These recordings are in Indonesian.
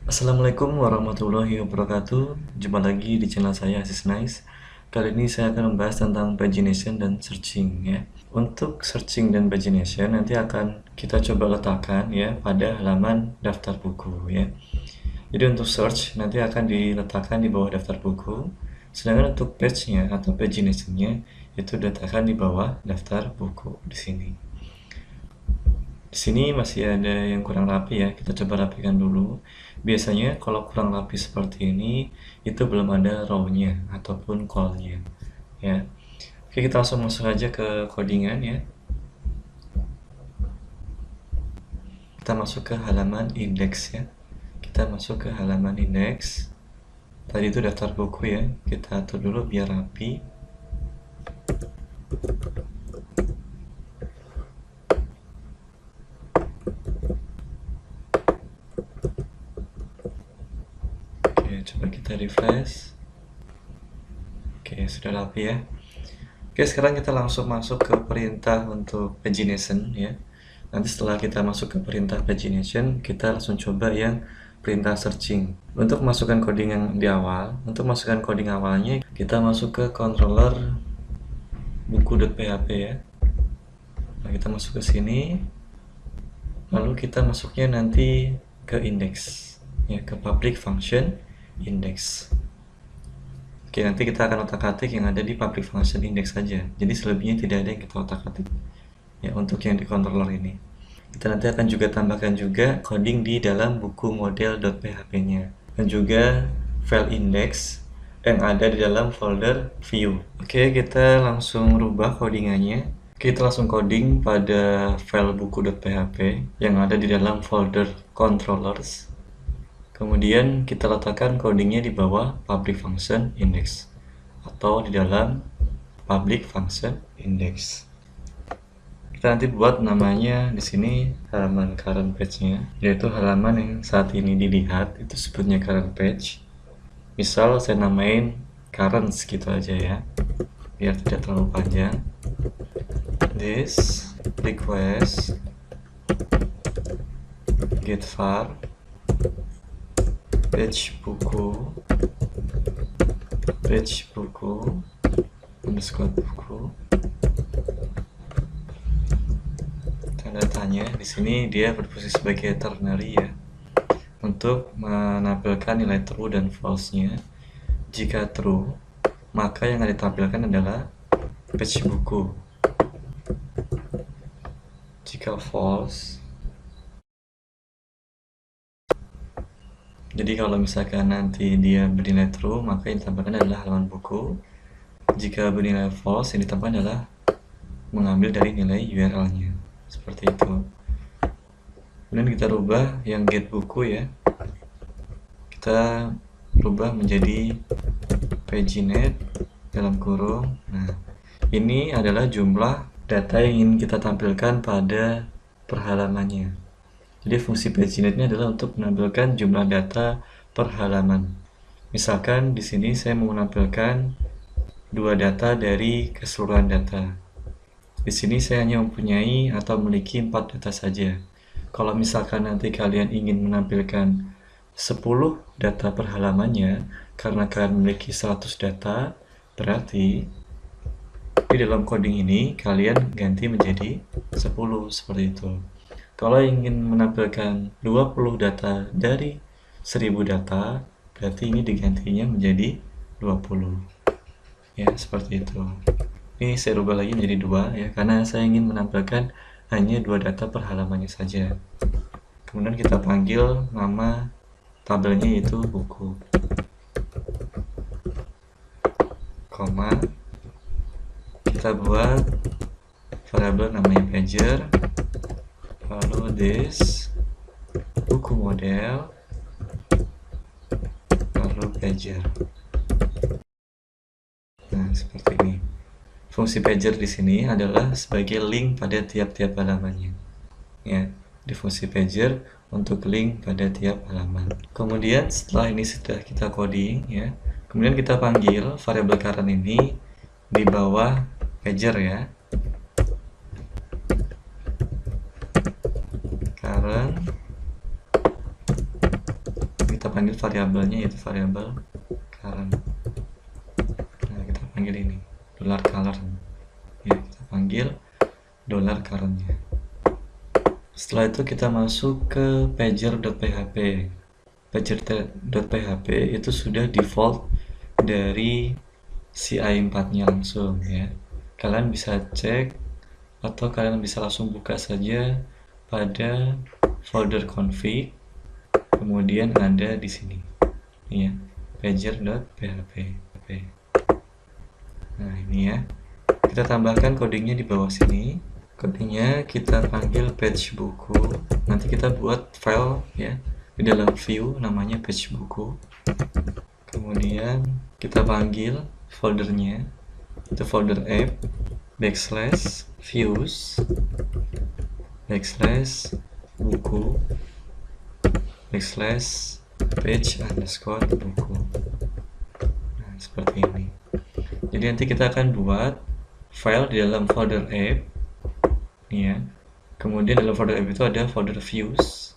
Assalamualaikum warahmatullahi wabarakatuh. Jumpa lagi di channel saya Aziz Nice. Kali ini saya akan membahas tentang pagination dan searching ya. Untuk searching dan pagination nanti akan kita coba letakkan ya pada halaman daftar buku ya. Jadi untuk search nanti akan diletakkan di bawah daftar buku. Sedangkan untuk page-nya atau pagination-nya itu diletakkan di bawah daftar buku di sini. Di sini masih ada yang kurang rapi ya, kita coba rapikan dulu. Biasanya kalau kurang rapi seperti ini, itu belum ada row-nya ataupun call-nya ya. Oke, kita langsung masuk aja ke codingan ya. Kita masuk ke halaman index ya. Kita masuk ke halaman index. Tadi itu daftar buku ya, kita atur dulu biar rapi. Oke, coba kita refresh. Oke, sudah rapi ya. Oke, sekarang kita langsung masuk ke perintah untuk pagination ya. Nanti setelah kita masuk ke perintah pagination, kita langsung coba yang perintah searching. Untuk masukkan coding yang di awal, untuk masukkan coding awalnya, kita masuk ke controller buku.php ya. Nah, kita masuk ke sini, lalu kita masuknya nanti ke index, ya, ke public function index. Oke, nanti kita akan otak-atik yang ada di public function index saja. Jadi selebihnya tidak ada yang kita otak-atik. Ya, untuk yang di controller ini. Kita nanti akan juga tambahkan juga coding di dalam buku model.php-nya. Dan juga file index yang ada di dalam folder view. Oke, kita langsung rubah codingannya. Kita langsung coding pada file buku.php yang ada di dalam folder controllers. Kemudian kita letakkan codingnya di bawah public function index atau di dalam public function index. Kita nanti buat namanya di sini halaman current page-nya, yaitu halaman yang saat ini dilihat itu sebutnya current page. Misal saya namain currents gitu aja ya, biar tidak terlalu panjang. This request get var page buku underscore buku tanda tanya. Di sini dia berfungsi sebagai ternary ya, untuk menampilkan nilai true dan false-nya. Jika true, maka yang ditampilkan adalah page buku. Jika false, jadi kalau misalkan nanti dia bernilai true, maka yang ditampilkan adalah halaman buku. Jika bernilai false, yang ditampilkan adalah mengambil dari nilai URL-nya. Seperti itu. Kemudian kita rubah yang get buku ya. Kita rubah menjadi paginate dalam kurung. Nah, ini adalah jumlah data yang ingin kita tampilkan pada perhalamannya. Jadi fungsi paginate-nya adalah untuk menampilkan jumlah data per halaman. Misalkan di sini saya mau menampilkan 2 data dari keseluruhan data. Di sini saya hanya mempunyai atau memiliki 4 data saja. Kalau misalkan nanti kalian ingin menampilkan 10 data per halamannya, karena kalian memiliki 100 data, berarti di dalam coding ini kalian ganti menjadi 10 seperti itu. Kalau ingin menampilkan 20 data dari 1000 data, berarti ini digantinya menjadi 20. Ya, seperti itu. Ini saya rubah lagi menjadi 2 ya, karena saya ingin menampilkan hanya 2 data per halamannya saja. Kemudian kita panggil nama tabelnya yaitu buku. Koma. Kita buat variabel namanya pager. Lalu this buku model, lalu pager. Nah, seperti ini. Fungsi pager di sini adalah sebagai link pada tiap-tiap halamannya. Ya, di fungsi pager untuk link pada tiap halaman. Kemudian setelah ini sudah kita coding ya, kemudian kita panggil variabel current ini di bawah pager ya. Current kita panggil variabelnya yaitu variabel current. Nah, kita panggil ini $color ya, kita panggil $current-nya. Setelah itu kita masuk ke pager.php. Pager.php itu sudah default dari CI4 nya langsung ya. Kalian bisa cek atau kalian bisa langsung buka saja pada folder config, kemudian ada di sini ya, pager.php. Nah, ini ya. Kita tambahkan codingnya di bawah sini. Codingnya kita panggil page buku. Nanti kita buat file ya di dalam view namanya page buku. Kemudian kita panggil foldernya itu folder app /views /buku /page_buku. Nah, seperti ini. Jadi nanti kita akan buat file di dalam folder app ya. Kemudian dalam folder app itu ada folder views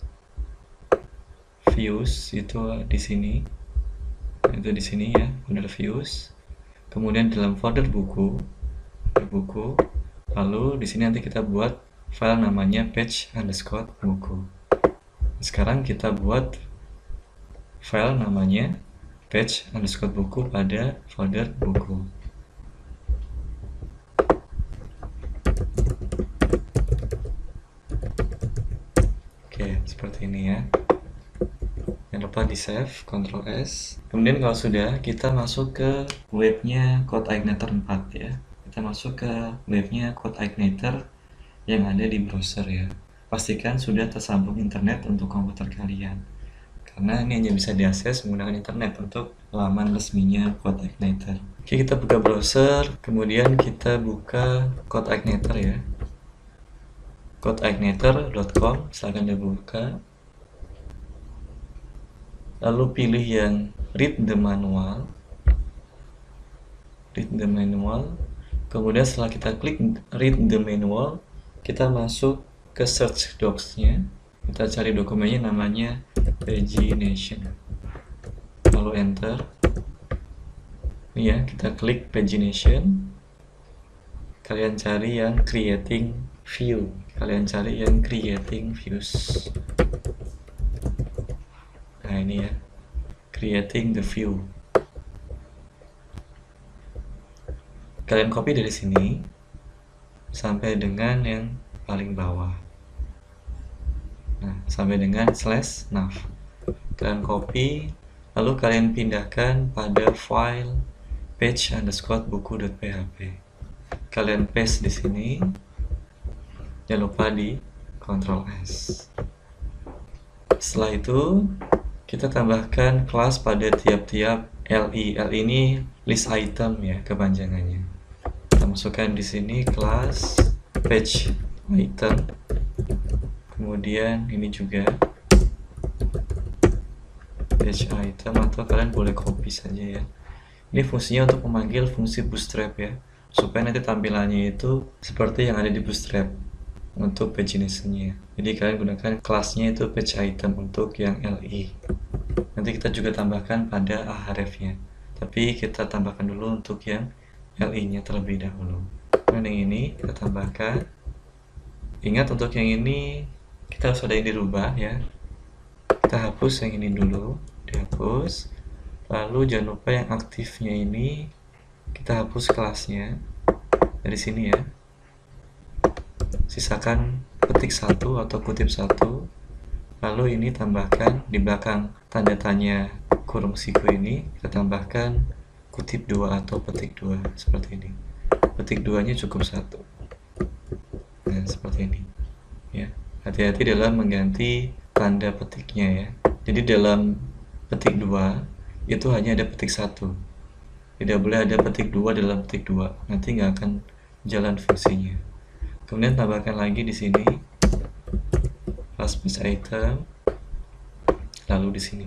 itu di sini, itu di sini ya, folder views. Kemudian dalam folder buku, lalu di sini nanti kita buat file namanya page_buku. Sekarang kita buat file namanya page_buku pada folder buku. Seperti ini ya. Jangan lupa di save, Ctrl S. Kemudian kalau sudah, kita masuk ke webnya CodeIgniter 4 ya. Kita masuk ke webnya CodeIgniter yang ada di browser ya. Pastikan sudah tersambung internet untuk komputer kalian, karena ini hanya bisa diakses menggunakan internet untuk laman resminya CodeIgniter. Oke, kita buka browser, kemudian kita buka CodeIgniter ya, codeigniter.com, silahkan dibuka. Lalu pilih yang read the manual. Kemudian setelah kita klik read the manual, kita masuk ke search docs-nya. Kita cari dokumennya namanya pagination. Lalu enter. Ini ya, kita klik pagination. Kalian cari yang creating views. Nah, ini ya, creating the view. Kalian copy dari sini sampai dengan yang paling bawah. Nah, sampai dengan /nav. Kalian copy, lalu kalian pindahkan pada file page_buku.php. Kalian paste di sini. Jangan lupa di Ctrl S. Setelah itu kita tambahkan kelas pada tiap-tiap LI. LI ini list item ya, kepanjangannya. Kita masukkan di sini kelas page item. Kemudian ini juga page item, atau kalian boleh copy saja ya. Ini fungsinya untuk memanggil fungsi bootstrap ya, supaya nanti tampilannya itu seperti yang ada di bootstrap untuk pagination-nya. Jadi kalian gunakan kelasnya itu page item untuk yang LI. Nanti kita juga tambahkan pada href-nya, tapi kita tambahkan dulu untuk yang LI-nya terlebih dahulu. Dan yang ini kita tambahkan. Ingat, untuk yang ini kita harus ada yang dirubah ya. Kita hapus yang ini dulu, dihapus. Lalu jangan lupa yang aktifnya ini kita hapus kelasnya dari sini ya. Sisakan petik 1 atau kutip 1, lalu ini tambahkan di belakang tanda tanya kurung siku ini, kita tambahkan kutip 2 atau petik 2 seperti ini. Petik 2 nya cukup 1. Nah, seperti ini ya. Hati-hati dalam mengganti tanda petiknya ya. Jadi dalam petik 2 itu hanya ada petik 1, tidak boleh ada petik 2 dalam petik 2, nanti nggak akan jalan fungsinya. Kemudian tambahkan lagi di sini kelas page item, lalu di sini.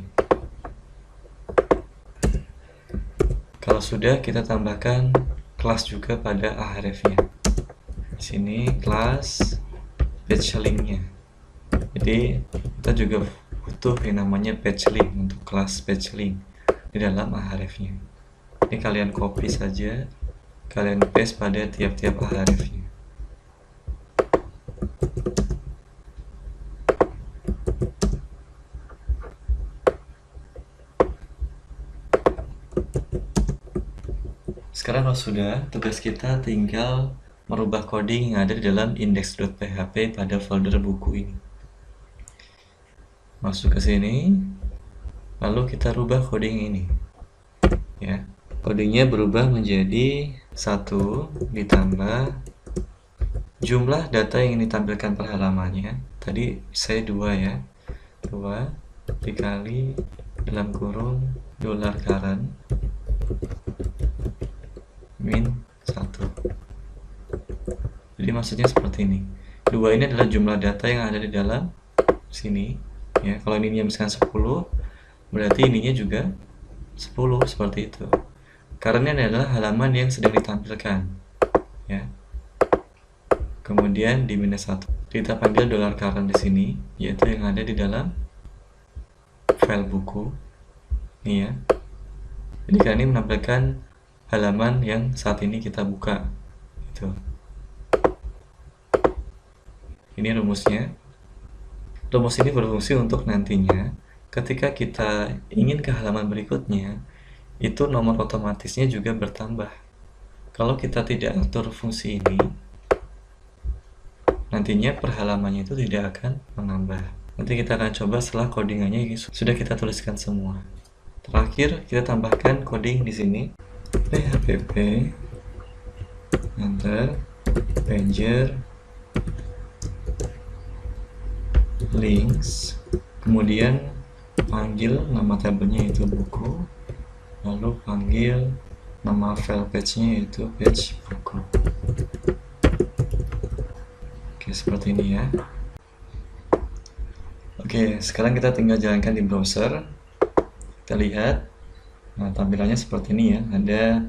Kalau sudah, kita tambahkan kelas juga pada href-nya. Di sini kelas page link-nya. Jadi kita juga butuh yang namanya page link untuk kelas page link di dalam Ahrefs-nya. Ini kalian copy saja, kalian paste pada tiap-tiap Ahrefs-nya. Sekarang kalau sudah, tugas kita tinggal merubah coding yang ada di dalam index.php pada folder buku ini. Masuk ke sini, lalu kita rubah coding ini. Ya, codingnya berubah menjadi 1 ditambah jumlah data yang ditampilkan per halamannya. Tadi saya 2 ya, 2 dikali dalam kurung $current min 1. Jadi maksudnya seperti ini. 2 ini adalah jumlah data yang ada di dalam sini. Ya, kalau ininya misalkan 10, berarti ininya juga 10 seperti itu. Karena ini adalah halaman yang sedang ditampilkan. Ya. Kemudian di minus 1 kita panggil $current di sini, yaitu yang ada di dalam file buku. Ini ya. Jadi karena ini menampilkan halaman yang saat ini kita buka. Gitu. Ini rumusnya. Rumus ini berfungsi untuk nantinya ketika kita ingin ke halaman berikutnya, itu nomor otomatisnya juga bertambah. Kalau kita tidak atur fungsi ini, nantinya per halamannya itu tidak akan menambah. Nanti kita akan coba setelah codingannya sudah kita tuliskan semua. Terakhir kita tambahkan coding di sini. php enter pager links, kemudian panggil nama tabelnya itu buku, lalu panggil nama file page-nya yaitu page buku. Oke, seperti ini ya. Oke, sekarang kita tinggal jalankan di browser. Kita lihat, nah tampilannya seperti ini ya. Ada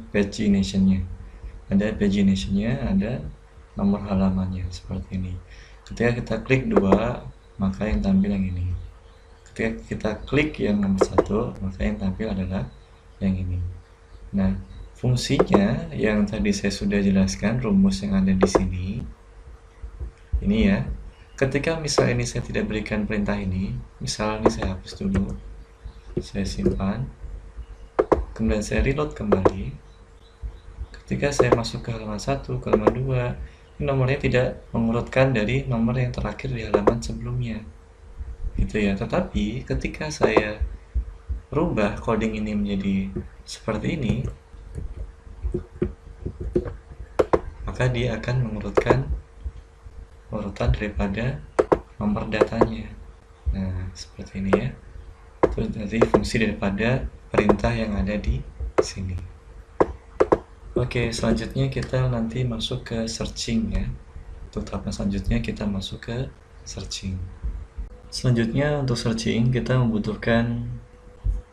pagination-nya, ada nomor halamannya seperti ini. Ketika kita klik 2, maka yang tampil yang ini. Ketika kita klik yang nomor 1, maka yang tampil adalah yang ini. Nah, fungsinya yang tadi saya sudah jelaskan, rumus yang ada di sini. Ini ya. Ketika misal ini saya tidak berikan perintah ini, misal ini saya hapus dulu, saya simpan, kemudian saya reload kembali. Ketika saya masuk ke halaman 1, ke halaman 2, nomornya tidak mengurutkan dari nomor yang terakhir di halaman sebelumnya. Gitu ya. Tetapi ketika saya rubah coding ini menjadi seperti ini, maka dia akan mengurutkan urutan daripada nomor datanya. Nah, seperti ini ya. Itu dari fungsi daripada perintah yang ada di sini. Oke, selanjutnya kita nanti masuk ke searching ya. Untuk tahapan selanjutnya kita masuk ke searching. Selanjutnya untuk searching kita membutuhkan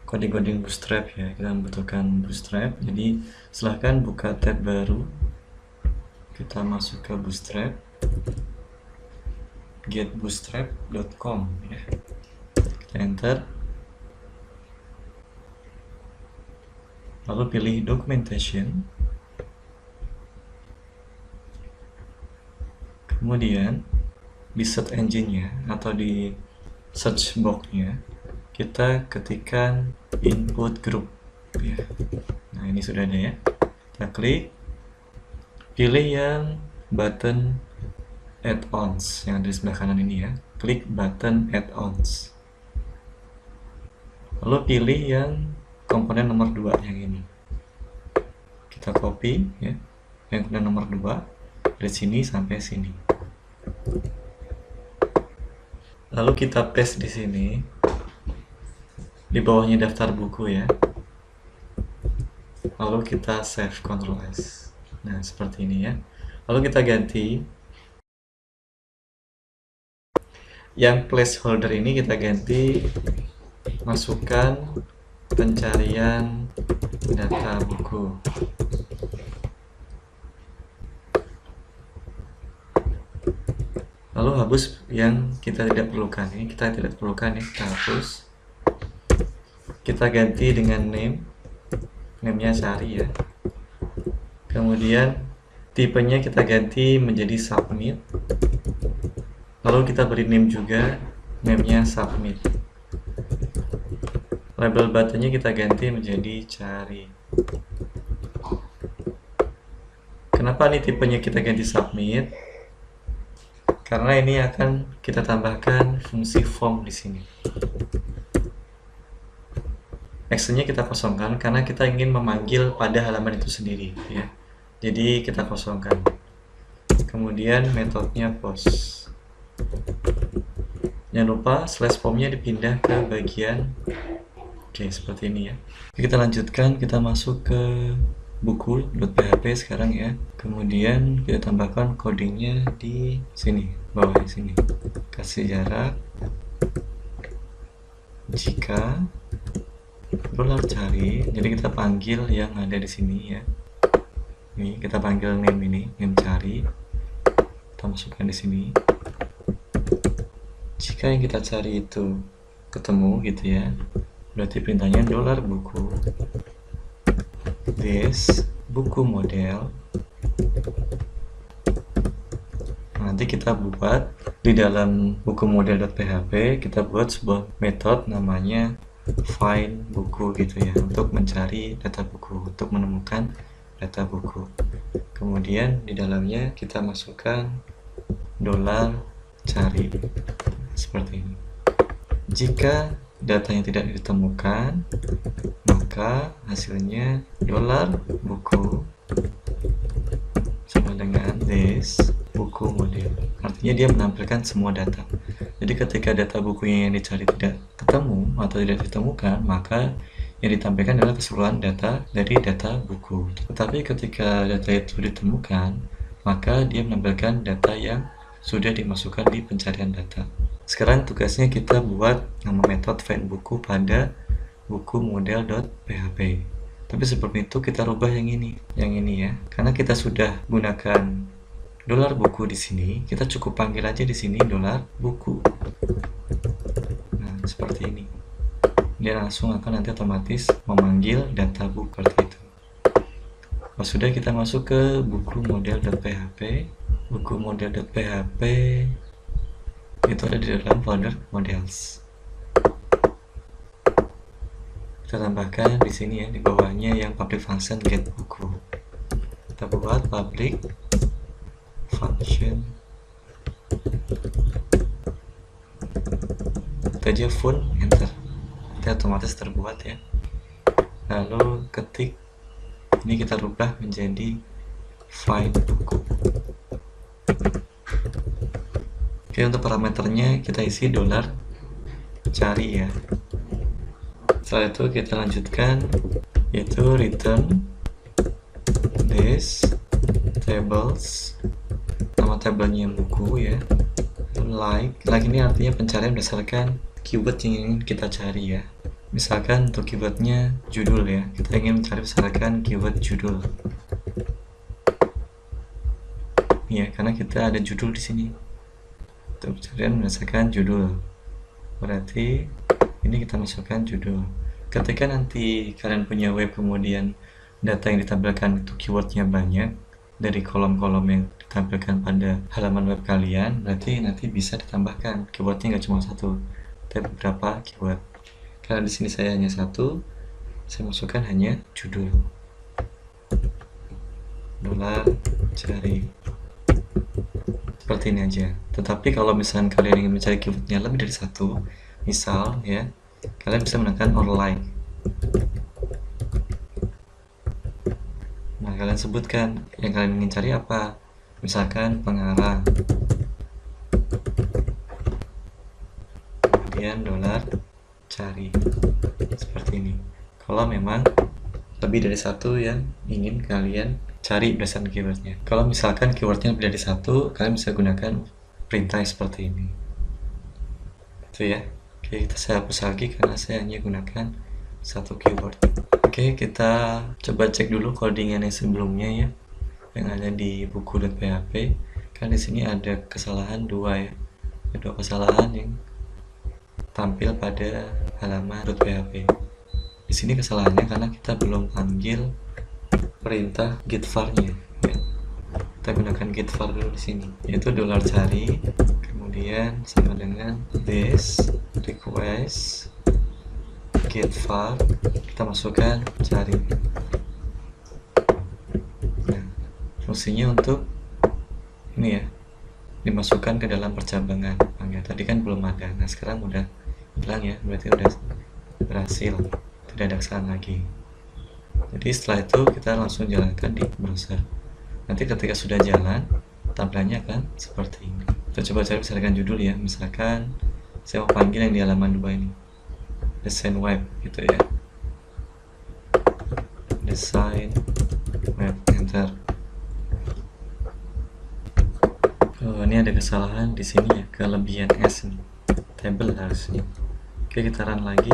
coding bootstrap ya. Kita membutuhkan bootstrap. Jadi silahkan buka tab baru. Kita masuk ke bootstrap. getbootstrap.com ya. Kita enter. Lalu pilih documentation. Kemudian di search engine-nya atau di search box-nya kita ketikkan input group ya. Nah, ini sudah ada ya. Kita klik, pilih yang button add-ons yang ada di sebelah kanan ini ya. Klik button add-ons. Lalu pilih yang komponen nomor 2 yang ini. Kita copy ya. Yang komponen nomor 2 dari sini sampai sini. Lalu kita paste di sini. Di bawahnya daftar buku ya. Lalu kita save, Ctrl S. Nah, seperti ini ya. Lalu kita ganti yang placeholder ini, kita ganti masukkan pencarian data buku. Lalu hapus yang kita tidak perlukan. Ini kita tidak perlukan ya, kita hapus. Kita ganti dengan name-nya cari ya. Kemudian tipenya kita ganti menjadi submit. Lalu kita beri name juga, name-nya submit. Label buttonnya kita ganti menjadi cari. Kenapa nih tipenya kita ganti submit? Karena ini akan kita tambahkan fungsi form di sini. Actionnya kita kosongkan karena kita ingin memanggil pada halaman itu sendiri ya. Jadi kita kosongkan. Kemudian metodenya post. Jangan lupa slash formnya dipindah ke bagian seperti ini ya. Kita lanjutkan, kita masuk ke buku.php sekarang ya. Kemudian kita tambahkan codingnya di sini, bawah di sini. Kasih jarak. Jika $cari, jadi kita panggil yang ada di sini ya. Ini kita panggil name ini, name cari. Kita masukkan di sini. Jika yang kita cari itu ketemu gitu ya, berarti perintahnya $buku. This buku model. Nanti kita buat di dalam buku model.php, kita buat sebuah metode namanya find buku gitu ya, untuk mencari data buku, untuk menemukan data buku. Kemudian di dalamnya kita masukkan $cari seperti ini. Jika datanya tidak ditemukan, maka hasilnya $buku sama dengan this buku model. Artinya dia menampilkan semua data. Jadi ketika data bukunya yang dicari tidak ketemu atau tidak ditemukan, maka yang ditampilkan adalah keseluruhan data dari data buku. Tetapi ketika data itu ditemukan, maka dia menampilkan data yang sudah dimasukkan di pencarian data. Sekarang tugasnya kita buat nama metode find buku pada buku model.php. Tapi sebelum itu kita rubah yang ini ya. Karena kita sudah gunakan $buku di sini, kita cukup panggil aja di sini $buku. Nah, seperti ini. Dia langsung akan nanti otomatis memanggil data buku seperti itu. Kalau sudah, kita masuk ke buku model.php. Buku model.php itu ada di dalam folder models. Kita tambahkan di sini ya, di bawahnya yang public function get buku. Kita buat public function. Kita aja full, enter. Nanti otomatis terbuat ya. Lalu ketik, ini kita rubah menjadi find buku. Oke, untuk parameternya kita isi $cari ya. Setelah itu kita lanjutkan, yaitu return this tables, nama tabelnya buku ya. Like ini artinya pencarian berdasarkan keyword yang ingin kita cari ya. Misalkan untuk keywordnya judul ya, kita ingin mencari berdasarkan keyword judul ya, karena kita ada judul di sini. Untuk pencarian berdasarkan judul, berarti ini kita masukkan judul. Ketika nanti kalian punya web, kemudian data yang ditampilkan itu keywordnya banyak dari kolom-kolom yang ditampilkan pada halaman web kalian, berarti nanti bisa ditambahkan keywordnya nggak cuma satu, tapi beberapa keyword. Karena di sini saya hanya satu, saya masukkan hanya judul $cari. Seperti ini aja. Tetapi kalau misalnya kalian ingin mencari keywordnya lebih dari satu, misal ya, kalian bisa menekan or like. Nah, kalian sebutkan yang kalian ingin cari apa. Misalkan pengarang, kemudian $cari seperti ini. Kalau memang lebih dari satu yang ingin kalian cari berdasarkan keywordnya. Kalau misalkan keywordnya lebih dari satu, kalian bisa gunakan perintah seperti ini. Itu ya. Oke, saya hapus lagi karena saya hanya gunakan satu keyword. Oke, kita coba cek dulu codingan yang sebelumnya ya, yang ada di buku.php. Kan di sini ada kesalahan dua ya, ada dua kesalahan yang tampil pada halaman .php. Di sini kesalahannya karena kita belum panggil perintah getvar-nya ya. Kita gunakan getvar dulu di sini, yaitu $cari, kemudian sama dengan this request getvar, kita masukkan cari. Nah, fungsinya untuk ini ya, dimasukkan ke dalam percabangan. Ya, tadi kan belum ada, nah sekarang udah hilang ya, berarti udah berhasil, tidak ada kesalahan lagi. Jadi setelah itu kita langsung jalankan di browser. Nanti ketika sudah jalan, tampilannya akan seperti ini. Kita coba cari misalkan judul ya, misalkan saya mau panggil yang di halaman 2 ini, desain web gitu ya, desain web, enter. Oh, ini ada kesalahan di sini ya, kelebihan S nih, table harusnya. Oke, kita run lagi.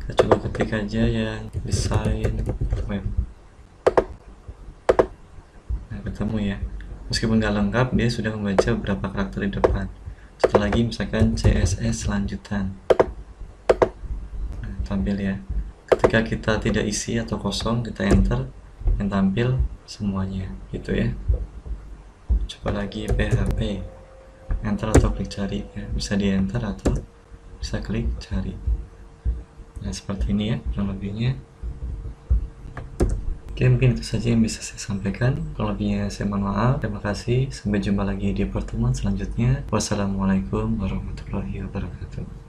Kita coba ketik aja yang desain web. Nah, ketemu ya. Meskipun nggak lengkap, dia sudah membaca beberapa karakter di depan. Setelah lagi misalkan CSS lanjutan. Nah, tampil ya. Ketika kita tidak isi atau kosong, kita enter, yang tampil semuanya gitu ya. Coba lagi PHP, enter atau klik cari ya. Bisa di enter atau bisa klik cari. Nah, seperti ini ya kurang lebihnya. Oke, mungkin itu saja yang bisa saya sampaikan. Kalau lebihnya saya mohon maaf. Terima kasih. Sampai jumpa lagi di pertemuan selanjutnya. Wassalamualaikum warahmatullahi wabarakatuh.